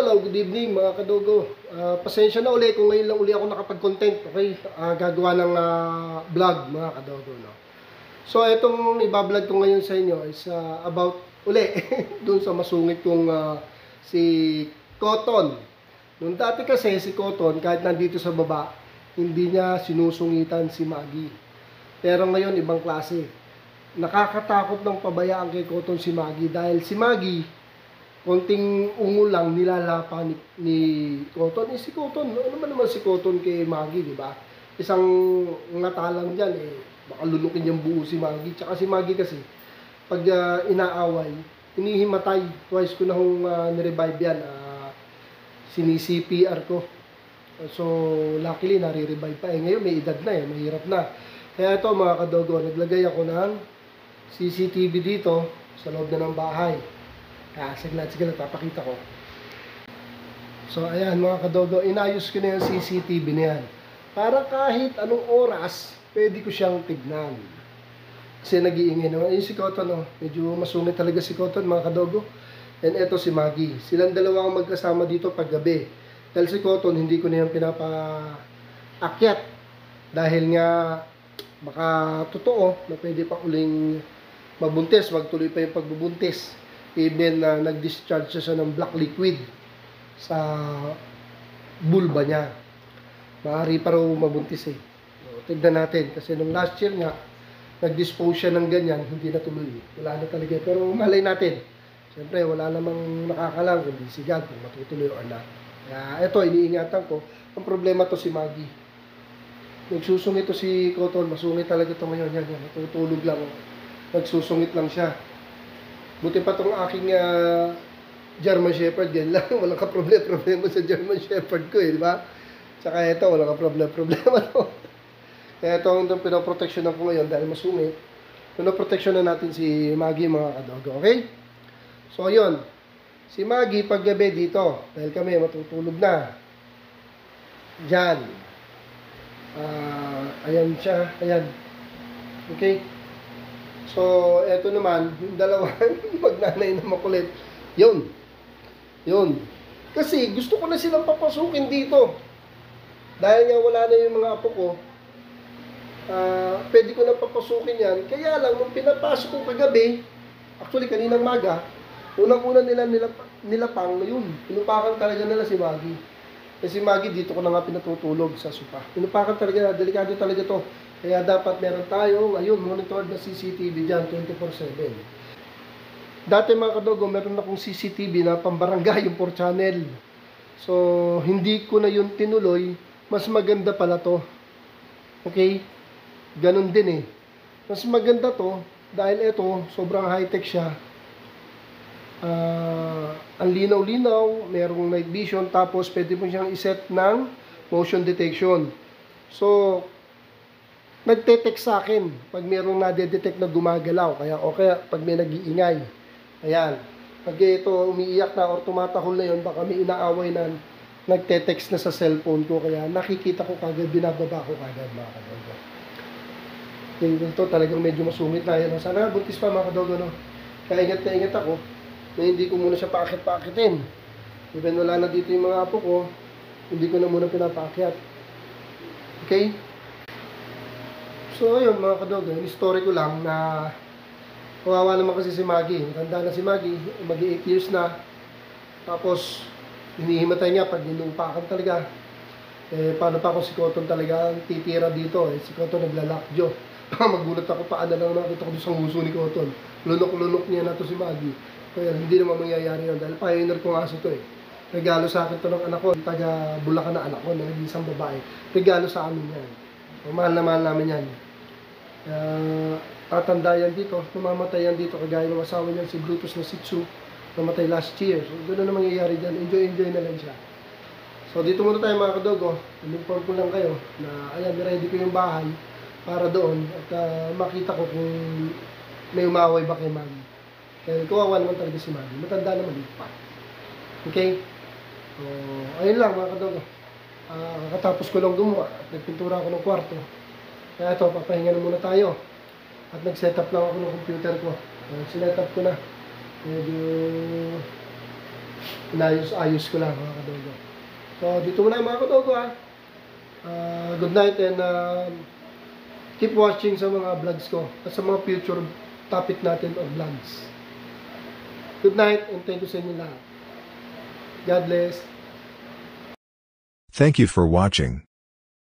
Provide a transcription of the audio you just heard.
Hello, good evening mga kadogo. Pasensya na uli kung ngayon lang uli ako nakapag-content. Okay, gagawa ng vlog mga kadogo. No? So, itong ibablog ko ngayon sa inyo is about uli dun sa masungit kong si Cotton. Noong dati kasi si Cotton, kahit nandito sa baba, hindi niya sinusungitan si Maggie. Pero ngayon, ibang klase. Nakakatakot ng pabayaan kay Cotton si Maggie dahil si Maggie, konting ungo lang nilalapa ni Cotton. Si Cotton, ano naman si Cotton kay Maggie, di ba? Isang ngata lang dyan, baka lulukin yung buo si Maggie. Tsaka si Maggie kasi, pag inaaway, hinihimatay. Twice ko na hong nirevive yan. Sini-CPR ko. So, luckily, nare-revive pa. Ngayon, may edad na mahirap na. Kaya ito mga kadogo, naglagay ako ng CCTV dito sa loob na ng bahay. Sige lang, papakita ko. So, ayan mga kadogo, inayos ko na yung CCTV na yan. Para kahit anong oras, pwede ko siyang tignan. Kasi nag-iingay naman. Ayun si Cotton, medyo masungit talaga si Cotton mga kadogo. And eto si Maggie. Silang dalawa ang magkasama dito pag gabi. Dahil si Cotton, hindi ko na yung pinapaakyat. Dahil nga, baka totoo na pwede pa uling mabuntis, magtuloy pa yung pagbubuntis. Even nag-discharge siya ng black liquid sa bulba niya. Maaari pa raw mabuntis So, tignan natin. Kasi nung last year nga, nag-dispose siya ng ganyan, hindi natuloy. Wala na talaga. Pero malay natin. Siyempre, wala namang nakakalang, kundi sigad kung matutuloy o anak. Kaya ito, iniingatan ko. Ang problema to si Maggie. Nagsusungit to si Cotton. Masungit talaga ito ngayon. Yan. Natutulog lang. Nagsusungit lang siya. Buti pa itong aking German Shepherd, yan lang. Walang ka-problema sa German Shepherd ko, di ba? Tsaka ito, walang ka-problema no? Kaya itong pinoproteksyonan ko ngayon dahil masungit. Pinoproteksyonan natin si Maggie, mga kadogo, okay? So, yun. Si Maggie, paggabi dito, dahil kami matutulog na. Diyan. Ayan siya, ayan. Okay? So, eto naman, yung dalawang magnanay na makulit. Yun. Kasi gusto ko na silang papasukin dito. Dahil nga wala na yung mga apo ko, pwede ko na papasukin yan. Kaya lang, nung pinapasok ko kagabi, actually kaninang maga, unang-una nilapang, yun. Pinupakan talaga nila si Maggie. Kasi si Maggie, dito ko na nga pinatutulog sa sofa. Pinupakan talaga, delikado talaga to. Kaya dapat meron tayo, ayun, monitor na CCTV dyan, 24/7. Dati mga kadogo, meron akong CCTV na pambarangay, yung 4 channel. So, hindi ko na yun tinuloy, mas maganda pala to. Okay? Ganon din Mas maganda to, dahil ito, sobrang high-tech siya. Ang linaw-linaw, merong night vision, tapos pwede mo siyang iset ng motion detection. So, nagte-text sa akin pag mayroong nade-detect na gumagalaw. Kaya pag may nag-iingay. Ayan. Pag ito umiiyak na or tumatahol na yun, baka may inaaway na nagte-text na sa cellphone ko. Kaya nakikita ko kagad, binababa ko kagad mga kadogo. Yung ito talagang medyo masungit na yan. Sana buntis pa mga kadogo, no? Kaya ingat na ingat ako na hindi ko muna siya paakit-paakitin. Even wala na dito yung mga apo ko, hindi ko na muna pinapaakyat. Okay? So, ayun mga kadogo, yung story ko lang na kawawa naman kasi si Maggie. Matanda na si Maggie, mag-8 years na. Tapos, hinihimatay niya pag ninumpakan talaga. Paano pa kung si Cotton talaga titira dito? Si Cotton naglalakjo. Magulat ako, paano lang nakita ko doon sa nguso ni Cotton. Lunok-lunok niya na to si Maggie. Kaya hindi naman mangyayari yun dahil pioneer kong aso to Regalo sa akin to ng anak ko. Taga Bulacan na anak ko, na nag-isang babae. Regalo sa amin yan. Mahal na mahal namin yan. Tatanda yan dito, namamatay yan dito, kagaya ng asawa niyan si Brutus na Shih Tzu, namatay last year. So, ganoon na mangyayari dyan, enjoy na lang siya. So, dito muna tayo mga kadogo, inform ko lang kayo na, ayan, ready ko yung bahay para doon, at makita ko kung may umaway ba kay Maggie. Kaya kawawa naman talaga si Maggie, matanda naman dito pa. Okay? So, ayun lang mga kadogo. Katapos ko lang gumawa at nagpintura ako ng kwarto. Kaya ito, papahinga na muna tayo. At nag-set up lang ako ng computer ko. Sinet up ko na. Medyo Inayos-ayos ko lang mga kadogo. So, dito muna mga kadogo ha. Good night and keep watching sa mga vlogs ko at sa mga future topic natin on vlogs. Good night and thank you sa inyo lahat. God bless. Thank you for watching.